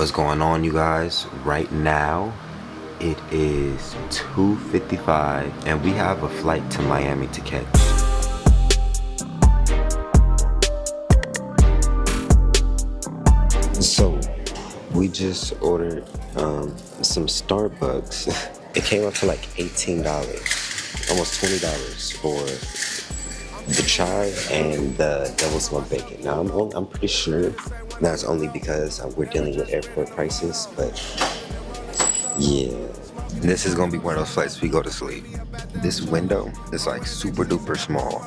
What's going on, you guys? Right now it is 2:55 and we have a flight to Miami to catch. So we just ordered some Starbucks. It came up to like $18, almost $20 for the chai and the double smoked bacon. Now I'm pretty sure that's only because we're dealing with airport prices, but yeah. This is gonna be one of those flights we go to sleep. This window is like super duper small.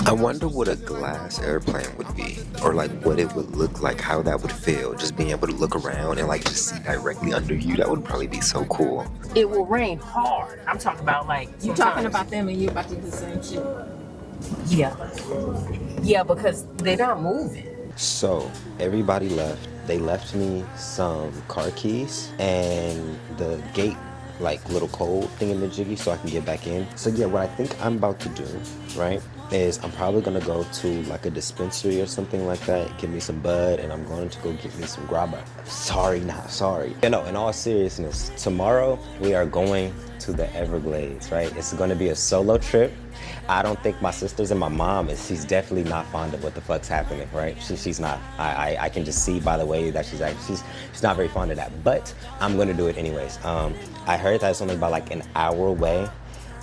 I wonder what a glass airplane would be, or like what it would look like, how that would feel, just being able to look around and like just see directly under you. That would probably be so cool. It will rain hard. I'm talking about like You talking about them and you about to do the same shit. Yeah, because they're not moving. So everybody left. They left me some car keys and the gate like little code thingamajiggy so I can get back in. So yeah, what I think I'm about to do, right, is I'm probably gonna go to like a dispensary or something like that, get me some bud, and I'm going to go get me some grabba. Sorry. You know, in all seriousness, tomorrow we are going to the Everglades, right? It's gonna be a solo trip. I don't think my sisters and my mom she's definitely not fond of what the fuck's happening, right? She's not. I can just see by the way that she's not very fond of that. But I'm gonna do it anyways. I heard that it's only about like an hour away,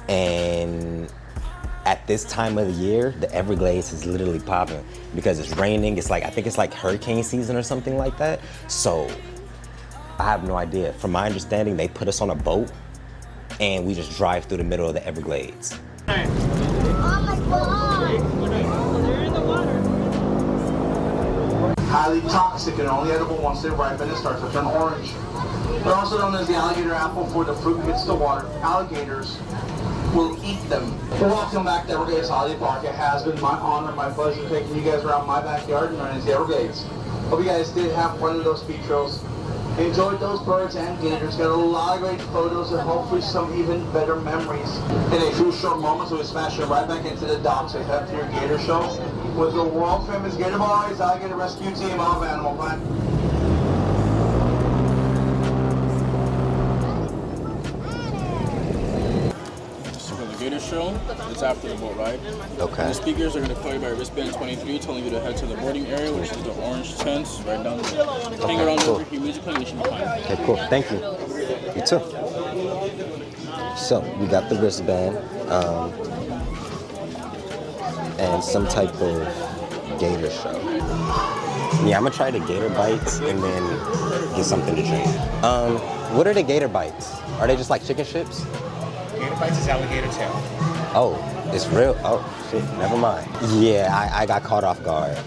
and at this time of the year, the Everglades is literally popping because it's raining. It's like, I think it's like hurricane season or something like that. So I have no idea. From my understanding, they put us on a boat and we just drive through the middle of the Everglades. Oh my god! They're in the water. Highly toxic and only edible once they ripen and start to turn orange. They're also known as the alligator apple, for the fruit hits the water. Alligators will eat them. Well, welcome back to Everglades Holiday Park. It has been my honor, my pleasure taking you guys around my backyard and running the Everglades. Hope you guys did have fun with those speed trails. Enjoyed those birds and gators. Got a lot of great photos and hopefully some even better memories. In a few short moments, we'll smash it right back into the docks. So head to your Gator show with the world famous Gator Boys Alligator Rescue Team of Animal Planet. Gator show. It's after the boat ride. Okay. And the speakers are going to call you by wristband 23, telling you to head to the boarding area, which is the orange tents right down there. Hang around over here, music playing, you should be fine. Okay, cool. Thank you. You too. So we got the wristband and some type of gator show. Yeah, I'm gonna try the gator bites and then get something to drink. What are the gator bites? Are they just like chicken chips? Gator bites is alligator tail. Oh, it's real? Oh, shit, never mind. Yeah, I got caught off guard.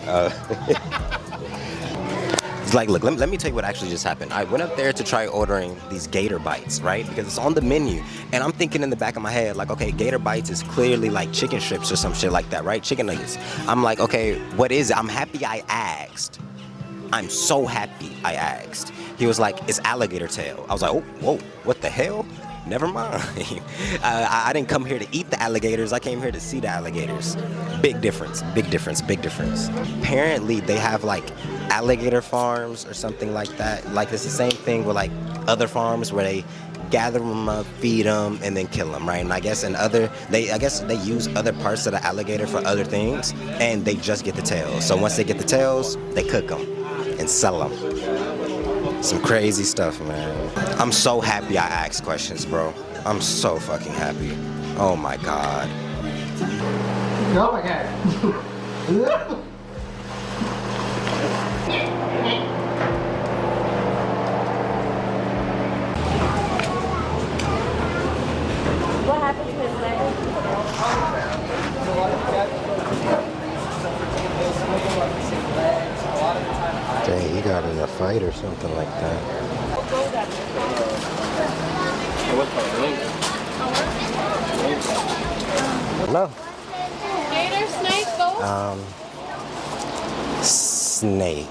It's like, look, let me tell you what actually just happened. I went up there to try ordering these gator bites, right? Because it's on the menu. And I'm thinking in the back of my head, like, okay, gator bites is clearly like chicken strips or some shit like that, right? Chicken nuggets. I'm like, okay, what is it? I'm happy I asked. I'm so happy I asked. He was like, it's alligator tail. I was like, oh, whoa, what the hell? Never mind. I didn't come here to eat the alligators. I came here to see the alligators. Big difference. Apparently, they have like alligator farms or something like that. Like it's the same thing with like other farms where they gather them up, feed them, and then kill them, right? And I guess they use other parts of the alligator for other things, and they just get the tails. So once they get the tails, they cook them and sell them. Some crazy stuff, man. I'm so happy I asked questions, bro. I'm so fucking happy. Oh my god. Oh my god. What happened to his leg? Dang, he got in a fight or something like that. Hello? Gator, snake, ghost? Snake.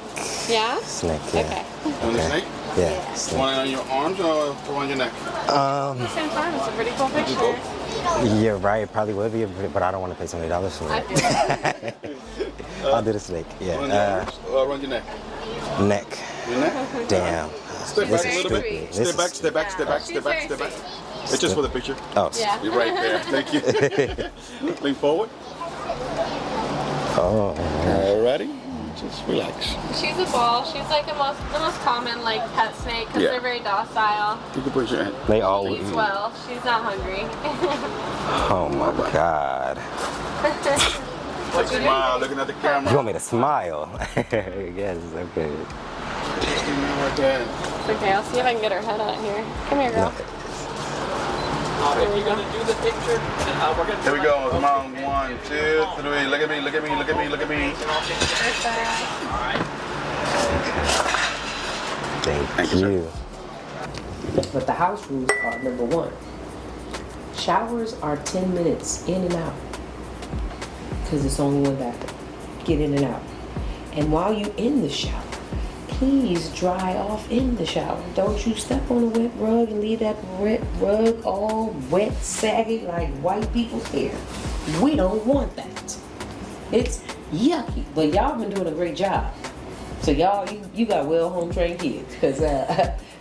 Yeah? Snake, yeah. Okay. You want the snake? Yeah, snake. One on your arms or one on your neck? At the same time, it's a pretty cool picture. You're right, it probably would be, but I don't want to pay $20 for I it. feel that. I'll do the snake, yeah. Run your arms or run your neck? Neck. Your neck? Damn. Step She's back a very little sweet. bit. Step back, step back, step back, She's step back, very step back. sweet. It's just for the picture. Oh. Yeah. You're right there. Thank you. Lean forward. Oh. Alrighty. Just relax. She's a ball. She's like the most common like pet snake because Yeah. they're very docile. You can put your hand. They She always. eats well. She's not hungry. Oh my God. Take a smile, looking at the camera. You want me to smile? Yes, okay. Just give me right there. It's okay. I'll see if I can get her head out here. Come here, girl. There we go. Here we go. Come on. 1, 2, 3. Look at me, look at me, look at me, look at me. Thank you. But the house rules are number 1. Showers are 10 minutes in and out. Because it's only one bathroom. Get in and out. And while you're in the shower, please dry off in the shower. Don't you step on a wet rug and leave that wet rug all wet, saggy like white people's hair. We don't want that. It's yucky. But y'all been doing a great job. So y'all, you got well home trained kids. Because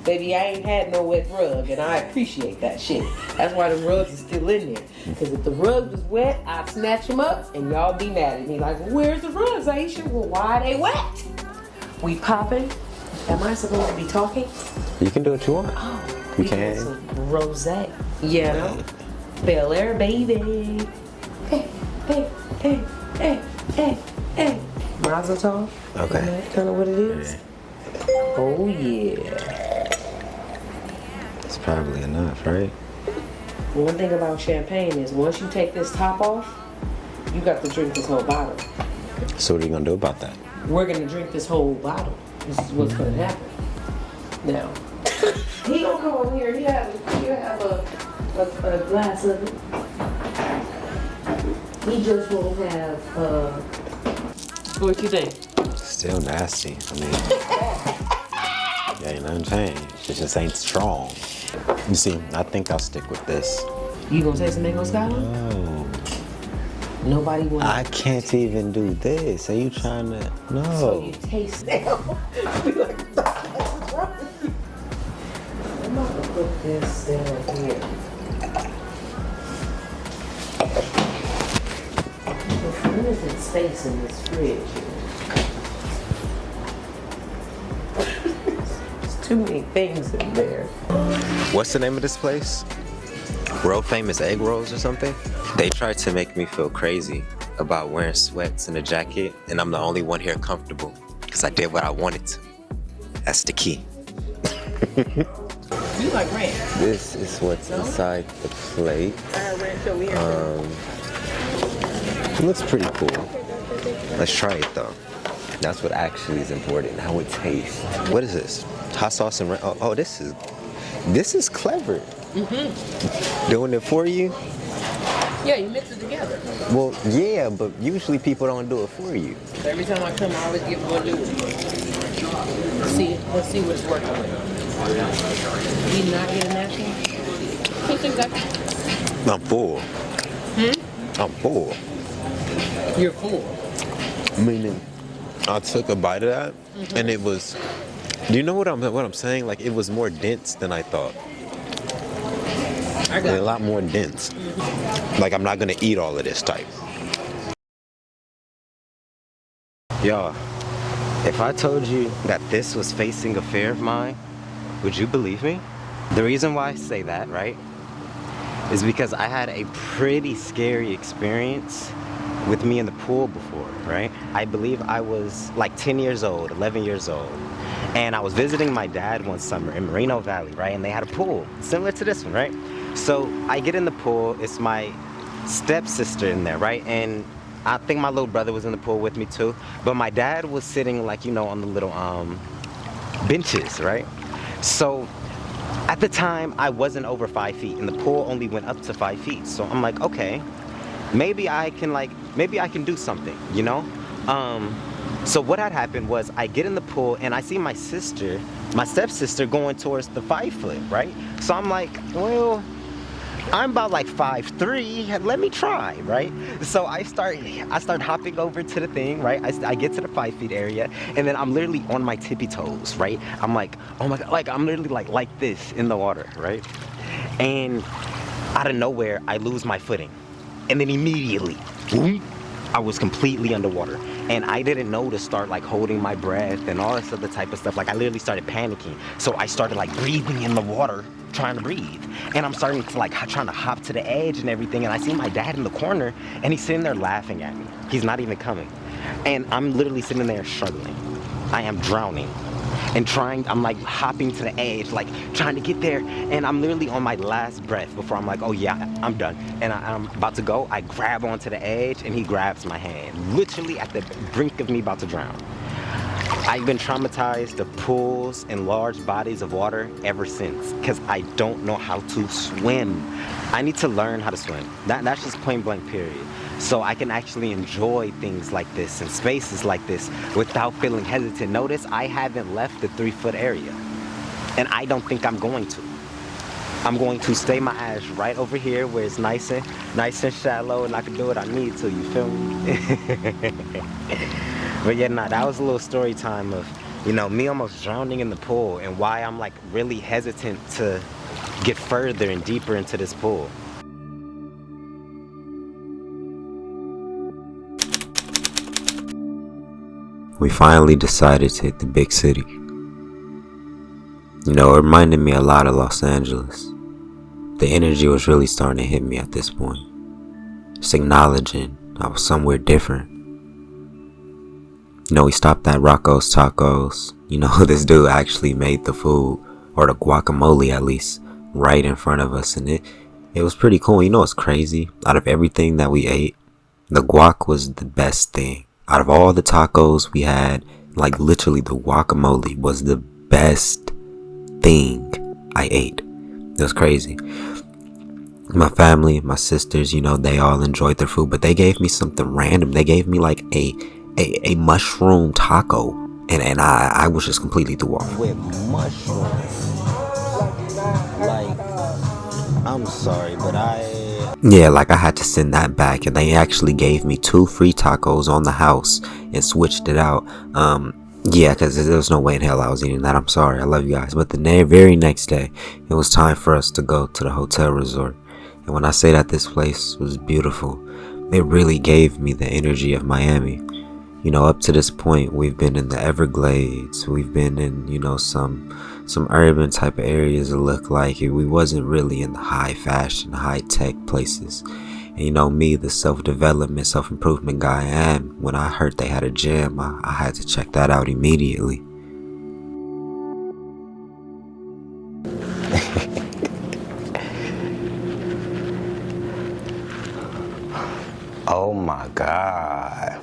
baby, I ain't had no wet rug, and I appreciate that shit. That's why the rugs are still in there. Because if the rug was wet, I'd snatch them up, and y'all be mad at me like, well, where's the rugs, Aisha? Well, why are they wet? We popping? Am I supposed to be talking? You can do what you want. Oh, You we can. got some rosé. Yeah. Bel Air, baby. Hey, hey, hey, hey, hey, hey. Mazel tov. Okay. Isn't that kind of what it is? Oh, yeah. It's probably enough, right? One thing about champagne is once you take this top off, you got to drink this whole bottle. So what are you gonna do about that? We're gonna drink this whole bottle. This is what's gonna happen. Now, he gonna come over here. You have a glass of it. He just won't have. What you think? Still nasty. I mean, yeah, ain't nothing changed. It just ain't strong. You see, I think I'll stick with this. You gonna say some mango scotland? Oh, Nobody wants. I can't even do this. Are you trying to? No. So you taste it. Be like, what's wrong with you? I'm gonna put this down here. There's limited space in this fridge. There's too many things in there. What's the name of this place? World famous egg rolls or something? They tried to make me feel crazy about wearing sweats and a jacket, and I'm the only one here comfortable because I did what I wanted to. That's the key. You like ranch? This is what's inside the plate. I have ranch over here. It looks pretty cool. Let's try it though. That's what actually is important, how it tastes. What is this? Hot sauce and oh, this is clever. Doing it for you? Yeah, you mix it together. Well, yeah, but usually people don't do it for you. Every time I come, I always give one new one. Let's see what it's working with. You not get a napkin? Tastes exactly. I'm full. I'm full. You're full. Meaning, I took a bite of that, and it was. Do you know what I'm saying? Like it was more dense than I thought. I got A lot more dense. Like I'm not gonna eat all of this type. Y'all, if I told you that this was facing a fear of mine, would you believe me? The reason why I say that, right, is because I had a pretty scary experience with me in the pool before, right? I believe I was like 10 years old, 11 years old. And I was visiting my dad one summer in Moreno Valley, right? And they had a pool similar to this one, right? So I get in the pool, it's my stepsister in there, right? And I think my little brother was in the pool with me too. But my dad was sitting like, you know, on the little benches, right? So at the time, I wasn't over 5 feet and the pool only went up to 5 feet. So I'm like, okay, maybe I can do something, you know? So what had happened was I get in the pool and I see my stepsister going towards the 5 foot, right? So I'm like, well, I'm about like 5'3", let me try, right? So I start hopping over to the thing, right? I get to the 5 feet area, and then I'm literally on my tippy toes, right? I'm like, oh my God, like I'm literally like this in the water, right? And out of nowhere, I lose my footing. And then immediately, boom, I was completely underwater. And I didn't know to start like holding my breath and all this other type of stuff. Like I literally started panicking. So I started like breathing in the water, trying to breathe. And I'm starting to like trying to hop to the edge and everything. And I see my dad in the corner and he's sitting there laughing at me. He's not even coming. And I'm literally sitting there struggling. I am drowning. And I'm like hopping to the edge, like trying to get there. And I'm literally on my last breath before I'm like, oh yeah, I'm done. And I'm about to go, I grab onto the edge and he grabs my hand, literally at the brink of me about to drown. I've been traumatized to pools and large bodies of water ever since, because I don't know how to swim. I need to learn how to swim. That's just plain blank period. So I can actually enjoy things like this and spaces like this without feeling hesitant. Notice I haven't left the 3 foot area. And I don't think I'm going to. I'm going to stay my ass right over here where it's nice and shallow and I can do what I need to, you feel me? But yeah, nah, that was a little story time of, you know, me almost drowning in the pool and why I'm like really hesitant to get further and deeper into this pool. We finally decided to hit the big city. You know, it reminded me a lot of Los Angeles. The energy was really starting to hit me at this point. Just acknowledging I was somewhere different. You know, we stopped at Rocko's Tacos. You know, this dude actually made the food, or the guacamole at least, right in front of us. And it was pretty cool. You know what's crazy? Out of everything that we ate, the guac was the best thing. Out of all the tacos we had, like literally the guacamole was the best thing I ate. It was crazy. My family, my sisters, you know, they all enjoyed their food, but they gave me something random. They gave me like a mushroom taco, and I was just completely threw off. With mushrooms. Like, I'm sorry, but yeah, like I had to send that back, and they actually gave me 2 free tacos on the house and switched it out. Yeah, because there was no way in hell I was eating that. I'm sorry, I love you guys. But the very next day, it was time for us to go to the hotel resort. And when I say that this place was beautiful, it really gave me the energy of Miami. You know, up to this point, we've been in the Everglades. We've been in, you know, some urban type of areas that look like it. We wasn't really in the high fashion, high tech places. And you know me, the self-development, self-improvement guy I am, when I heard they had a gym, I had to check that out immediately. oh my God.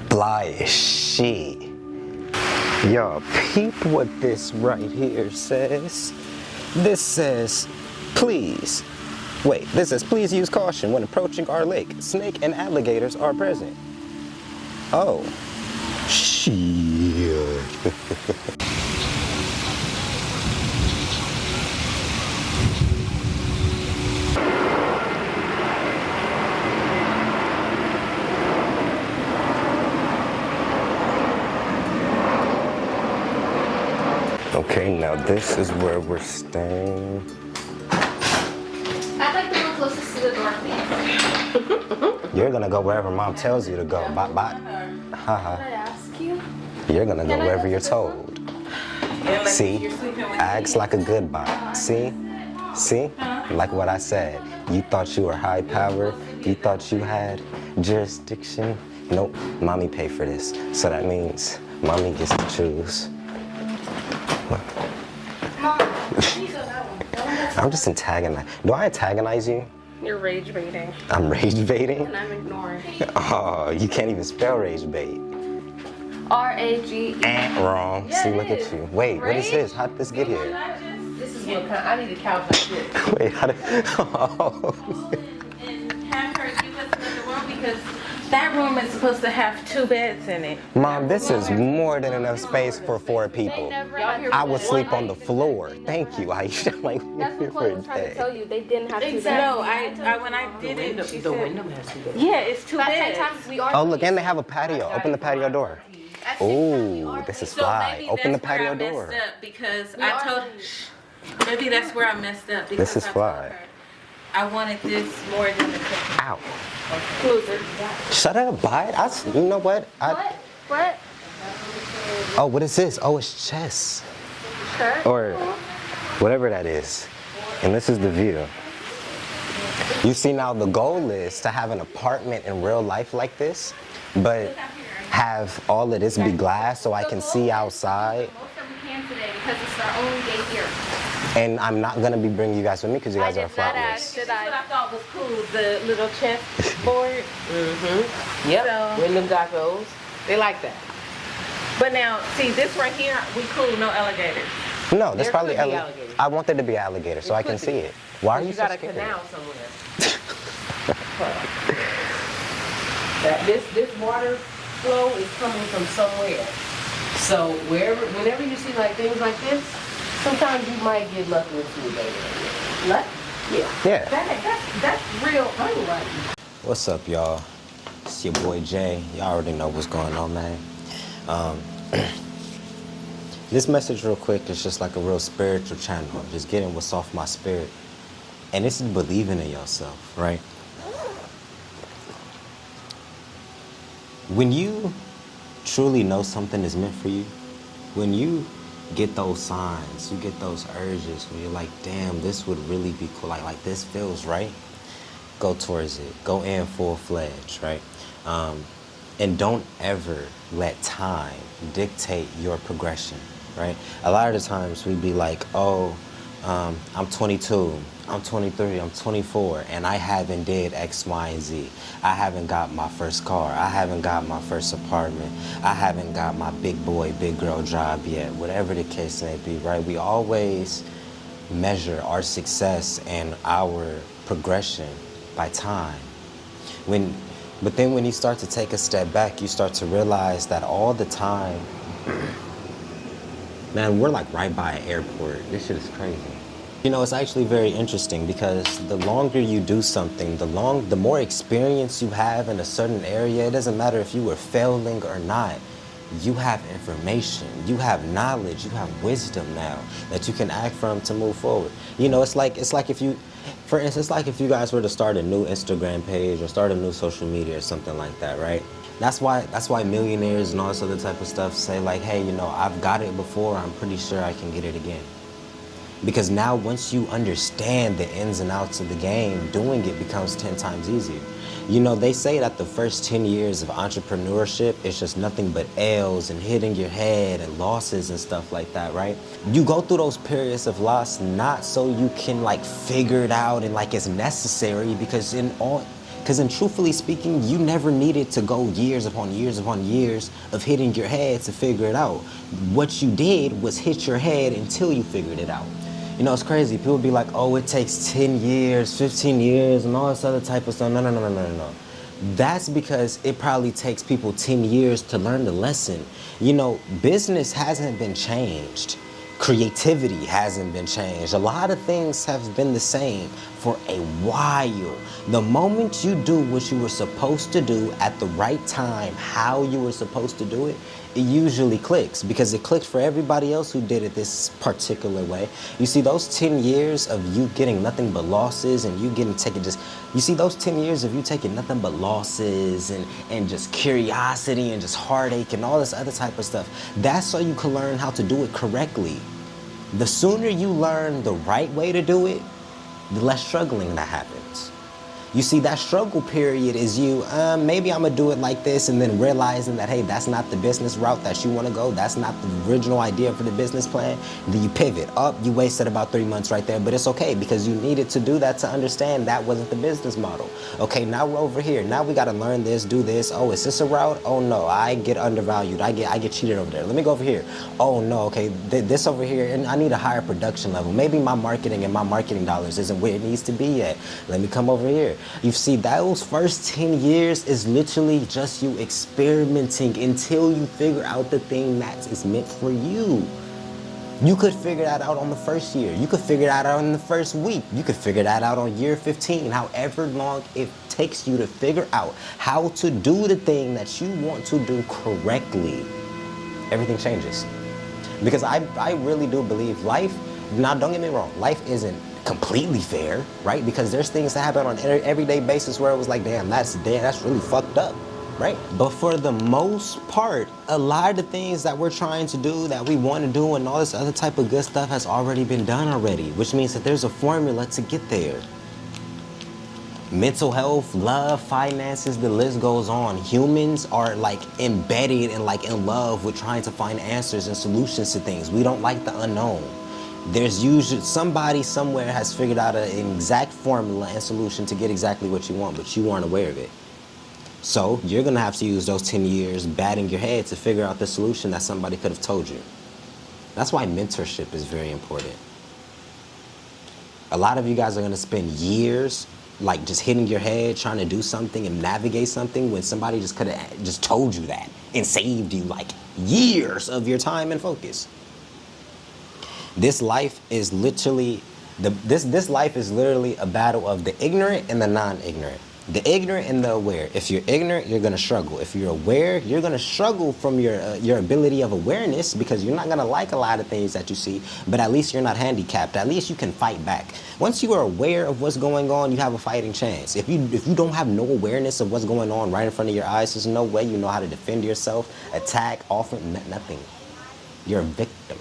Fly as shit. Yo, peep what this right here says. This says, please. Wait, this says, please use caution when approaching our lake. Snake and alligators are present. Oh. Shit. Okay, now this is where we're staying. I'd like to go closest to the door, please. You're gonna go wherever mom tells you to go. Bye bye. Haha. Can I ask you? You're gonna go wherever you're told. See? Acts like a good bot. See? See? Like what I said. You thought you were high power. You thought you had jurisdiction. Nope. Mommy paid for this. So that means mommy gets to choose. I'm just antagonizing. Do I antagonize you? You're rage baiting. I'm rage baiting? And I'm ignoring. Oh, you can't even spell rage bait. R-A-G-E. Wrong. Yeah, see, look it at is. you. Wait, what is Rage? this? How did this get here? This is what I need a couch like this. Wait, how did... Oh. And have her give us another room because That room is supposed to have 2 beds in it. Mom, this is more than enough space for 4 people. I would sleep on the floor. Thank you, Aisha. Like, That's what Chloe was trying to tell you. They didn't have 2 beds. No, when I did it, she The said, window has 2 beds. yeah, it's 2 But at the beds. same time, we are. Oh, look, and they have a patio. Open the patio door. Oh, this is So fly. maybe Open the that's where patio I messed door. up because I told. Maybe that's where I messed up because This is I told fly. her I wanted this more than the kitchen. Ow. Loser. Shut up, bite. You know what? What? Oh, what is this? Oh, it's chess. Shirt? Or whatever that is. And this is the view. You see, now the goal is to have an apartment in real life like this, but have all of this be glass so I can see outside. Most of we can today because it's our own day here. And I'm not gonna be bringing you guys with me because you guys are flightless. Did What I I? thought was cool, the little chess board. Yep. So- When them got those, they like that. But now, see, this right here, we cool, no alligators. No, there's There probably could be alligators. I want there to be an alligator so I can see it. Why are you You so got a scared? canal somewhere. That this water flow is coming from somewhere. So whenever you see like things like this, sometimes you might get lucky with food later. Lucky? Yeah. Yeah. That's real unlucky. What's up, y'all? It's your boy Jay. Y'all already know what's going on, man. This message real quick is just like a real spiritual channel. Just getting what's off my spirit. And this is believing in yourself, right? When you truly know something is meant for you, when you get those signs, you get those urges where you're like, damn, this would really be cool. Like this feels right. Go towards it. Go in full-fledged, right? And don't ever let time dictate your progression, right? A lot of the times we'd be like, oh, I'm 22, I'm 23, I'm 24, and I haven't did X, Y, and Z. I haven't got my first car. I haven't got my first apartment. I haven't got my big boy, big girl job yet. Whatever the case may be, right? We always measure our success and our progression by time. But then when you start to take a step back, you start to realize that all the time, man, we're like right by an airport. This shit is crazy. You know, it's actually very interesting because the longer you do something, the more experience you have in a certain area, it doesn't matter if you were failing or not. You have information, you have knowledge, you have wisdom now that you can act from to move forward. You know, it's like if you, for instance, like if you guys were to start a new Instagram page or start a new social media or something like that, right? That's why millionaires and all this other type of stuff say like, hey, you know, I've got it before, I'm pretty sure I can get it again. Because now once you understand the ins and outs of the game, doing it becomes 10 times easier. You know, they say that the first 10 years of entrepreneurship is just nothing but L's and hitting your head and losses and stuff like that, right? You go through those periods of loss not so you can like figure it out and like it's necessary because truthfully speaking, you never needed to go years upon years upon years of hitting your head to figure it out. What you did was hit your head until you figured it out. You know, it's crazy. People be like, oh, it takes 10 years, 15 years, and all this other type of stuff. No. That's because it probably takes people 10 years to learn the lesson. You know, business hasn't been changed. Creativity hasn't been changed. A lot of things have been the same for a while. The moment you do what you were supposed to do at the right time, how you were supposed to do it, it usually clicks because it clicked for everybody else who did it this particular way. You see, those 10 years of you getting nothing but losses and you you see those 10 years of you taking nothing but losses and just curiosity and just heartache and all this other type of stuff. That's so you can learn how to do it correctly. The sooner you learn the right way to do it, the less struggling that happens. You see, that struggle period is you, maybe I'm gonna do it like this, and then realizing that, hey, that's not the business route that you wanna go, that's not the original idea for the business plan, then you pivot. You wasted about 3 months right there, but it's okay because you needed to do that to understand that wasn't the business model. Okay, now we're over here. Now we gotta learn this, do this. Oh, is this a route? Oh no, I get undervalued. I get cheated over there. Let me go over here. Oh no, okay, this over here, and I need a higher production level. Maybe my marketing and my marketing dollars isn't where it needs to be yet. Let me come over here. You see, those first 10 years is literally just you experimenting until you figure out the thing that is meant for you. You could figure that out on the first year. You could figure that out in the first week. You could figure that out on year 15, however long it takes you to figure out how to do the thing that you want to do correctly. Everything changes. Because I really do believe life, now don't get me wrong, life isn't completely fair, right? Because there's things that happen on an everyday basis where it was like, damn, that's really fucked up. Right? But for the most part, a lot of the things that we're trying to do, that we want to do, and all this other type of good stuff has already been done already, which means that there's a formula to get there. Mental health, love, finances, the list goes on. Humans are like embedded and like in love with trying to find answers and solutions to things. We don't like the unknown. There's usually somebody somewhere has figured out an exact formula and solution to get exactly what you want, but you aren't aware of it. So you're gonna have to use those 10 years batting your head to figure out the solution that somebody could have told you. That's why mentorship is very important. A lot of you guys are gonna spend years like just hitting your head trying to do something and navigate something when somebody just could have just told you that and saved you like years of your time and focus. This life is literally this life is literally a battle of the ignorant and the non-ignorant. The ignorant and the aware. If you're ignorant, you're gonna struggle. If you're aware, you're gonna struggle from your ability of awareness, because you're not gonna like a lot of things that you see, but at least you're not handicapped. At least you can fight back. Once you are aware of what's going on, you have a fighting chance. If you don't have no awareness of what's going on right in front of your eyes, there's no way you know how to defend yourself, attack, offer, nothing. You're a victim.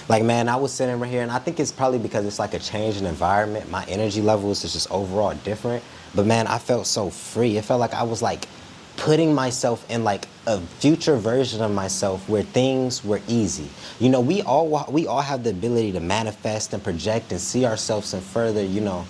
Like, man, I was sitting right here, and I think it's probably because it's like a change in environment. My energy levels is just overall different. But, man, I felt so free. It felt like I was, like, putting myself in, like, a future version of myself where things were easy. You know, we all have the ability to manifest and project and see ourselves in further, you know,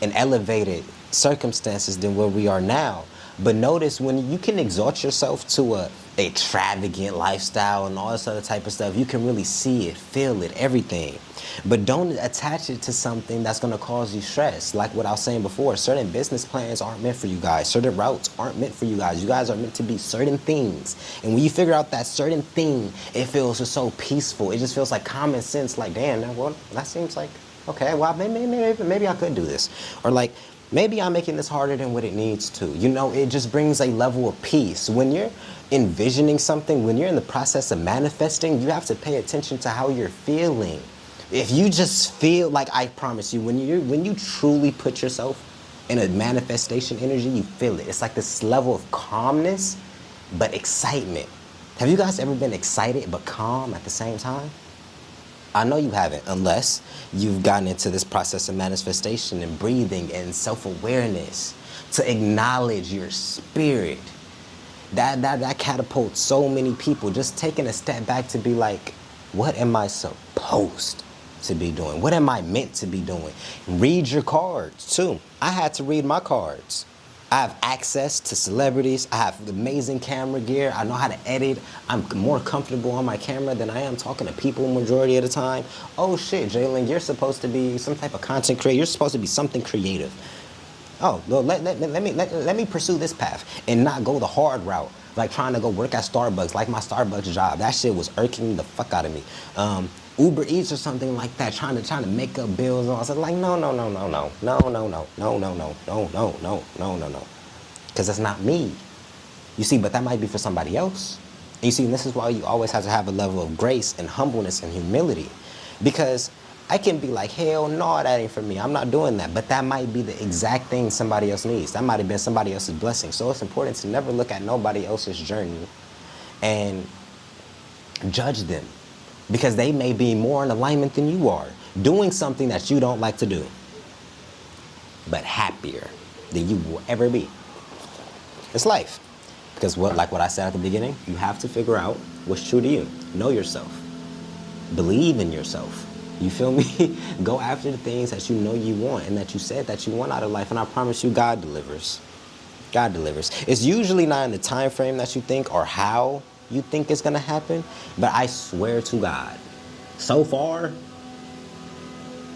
in elevated circumstances than where we are now. But notice, when you can exalt yourself to a extravagant lifestyle and all this other type of stuff, you can really see it, feel it, everything. But don't attach it to something that's going to cause you stress. Like what I was saying before, certain business plans aren't meant for you guys. Certain routes aren't meant for you guys. You guys are meant to be certain things. And when you figure out that certain thing, it feels just so peaceful. It just feels like common sense. Like, damn, well, that seems like, okay, well, maybe I could do this. Or like, maybe I'm making this harder than what it needs to. You know, it just brings a level of peace. When you're envisioning something, when you're in the process of manifesting, you have to pay attention to how you're feeling. If you just feel like, I promise you, when you truly put yourself in a manifestation energy, you feel it. It's like this level of calmness, but excitement. Have you guys ever been excited but calm at the same time? I know you haven't, unless you've gotten into this process of manifestation and breathing and self-awareness to acknowledge your spirit. That catapults so many people, just taking a step back to be like, what am I supposed to be doing? What am I meant to be doing? Read your cards too. I had to read my cards. I have access to celebrities. I have amazing camera gear. I know how to edit. I'm more comfortable on my camera than I am talking to people majority of the time. Oh shit, Jalen, you're supposed to be some type of content creator. You're supposed to be something creative. Oh, well, let me pursue this path and not go the hard route, like trying to go work at Starbucks, like my Starbucks job. That shit was irking the fuck out of me. Uber Eats or something like that, trying to make up bills and all. So like, no, because that's not me. You see, but that might be for somebody else. And you see, and this is why you always have to have a level of grace and humbleness and humility, because I can be like, hell no, that ain't for me. I'm not doing that. But that might be the exact thing somebody else needs. That might have been somebody else's blessing. So it's important to never look at nobody else's journey and judge them, because they may be more in alignment than you are, doing something that you don't like to do, but happier than you will ever be. It's life. Because like what I said at the beginning, you have to figure out what's true to you. Know yourself. Believe in yourself. You feel me? Go after the things that you know you want and that you said that you want out of life. And I promise you, God delivers. God delivers. It's usually not in the time frame that you think or how you think it's going to happen. But I swear to God, so far,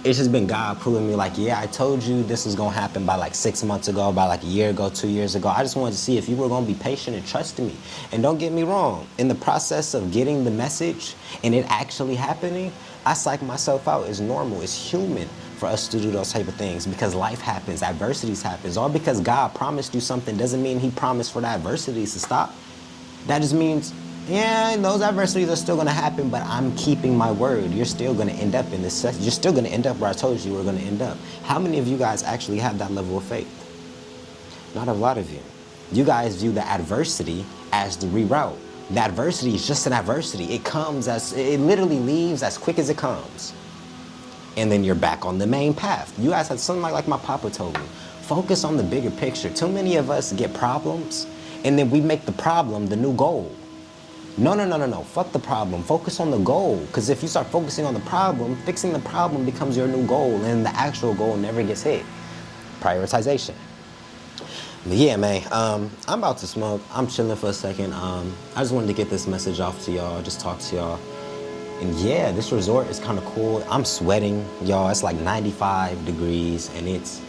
it's just been God proving me like, yeah, I told you this was gonna happen by like 6 months ago, by like a year ago, 2 years ago. I just wanted to see if you were gonna be patient and trust me. And don't get me wrong, in the process of getting the message and it actually happening, I psych myself out. It's normal, it's human for us to do those type of things because life happens, adversities happens. All because God promised you something doesn't mean he promised for the adversities to stop. That just means, yeah, those adversities are still gonna happen, but I'm keeping my word. You're still gonna end up in this, you're still gonna end up where I told you were gonna end up. How many of you guys actually have that level of faith? Not a lot of you. You guys view the adversity as the reroute. The adversity is just an adversity. It comes it literally leaves as quick as it comes. And then you're back on the main path. You guys had something like my papa told me, focus on the bigger picture. Too many of us get problems and then we make the problem the new goal. No. Fuck the problem. Focus on the goal. Because if you start focusing on the problem, fixing the problem becomes your new goal and the actual goal never gets hit. Prioritization. But yeah, man, I'm about to smoke. I'm chilling for a second. I just wanted to get this message off to y'all, just talk to y'all. And yeah, this resort is kind of cool. I'm sweating, y'all. It's like 95 degrees and it's,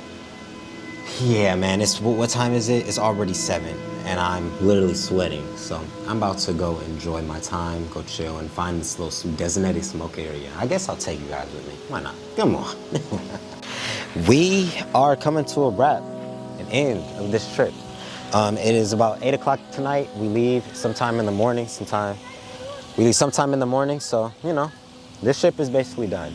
yeah, man, what time is it? It's already 7 and I'm literally sweating. So I'm about to go enjoy my time, go chill and find this little designated smoke area. I guess I'll take you guys with me. Why not? Come on. We are coming to a wrap, an end of this trip. It is about 8 o'clock tonight. We leave sometime in the morning, so, you know, this trip is basically done.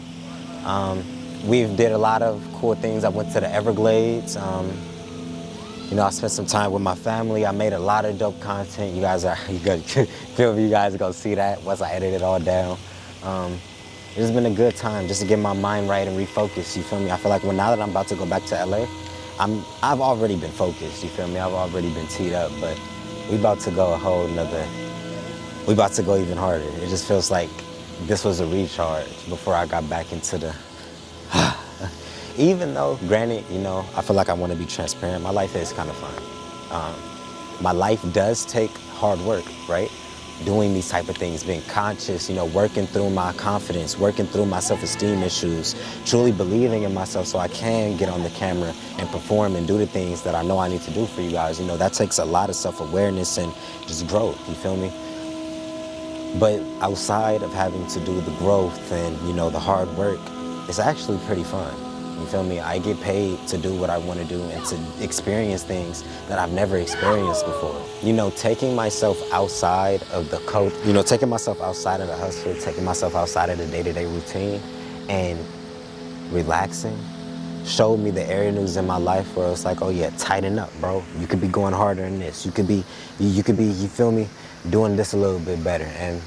We've did a lot of cool things. I went to the Everglades. You know, I spent some time with my family. I made a lot of dope content. You guys are gonna see that once I edit it all down. It's been a good time just to get my mind right and refocus, you feel me? I feel like now that I'm about to go back to LA, I've already been focused, you feel me? I've already been teed up, but we about to go we about to go even harder. It just feels like this was a recharge before I got back into the, even though, granted, you know, I feel like I want to be transparent. My life is kind of fun. My life does take hard work, right? Doing these type of things, being conscious, you know, working through my confidence, working through my self-esteem issues, truly believing in myself so I can get on the camera and perform and do the things that I know I need to do for you guys. You know, that takes a lot of self-awareness and just growth, you feel me? But outside of having to do the growth and, you know, the hard work, it's actually pretty fun. You feel me? I get paid to do what I want to do and to experience things that I've never experienced before. You know, taking myself outside of the coach, you know, taking myself outside of the hustle, taking myself outside of the day-to-day routine and relaxing showed me the avenues in my life where it's like, oh yeah, tighten up, bro. You could be going harder than this. You could be, you feel me, doing this a little bit better. And,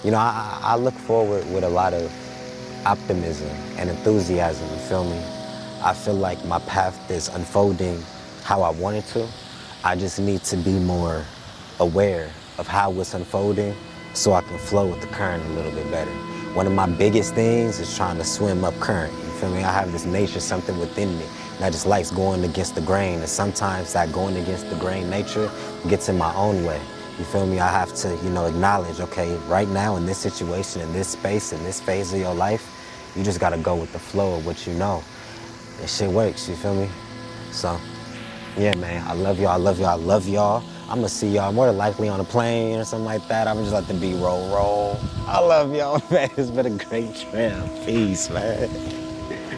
you know, I look forward with a lot of optimism and enthusiasm, you feel me? I feel like my path is unfolding how I want it to. I just need to be more aware of how it's unfolding so I can flow with the current a little bit better. One of my biggest things is trying to swim up current, you feel me? I have this nature, something within me that just likes going against the grain, and sometimes that going against the grain nature gets in my own way. You feel me? I have to, you know, acknowledge, okay, right now in this situation, in this space, in this phase of your life, you just gotta go with the flow of what you know. And shit works, you feel me? So, yeah, man, I love y'all, I love y'all, I love y'all. I'm gonna see y'all more than likely on a plane or something like that. I'm gonna just let the beat roll. I love y'all, man. It's been a great trip. Peace, man.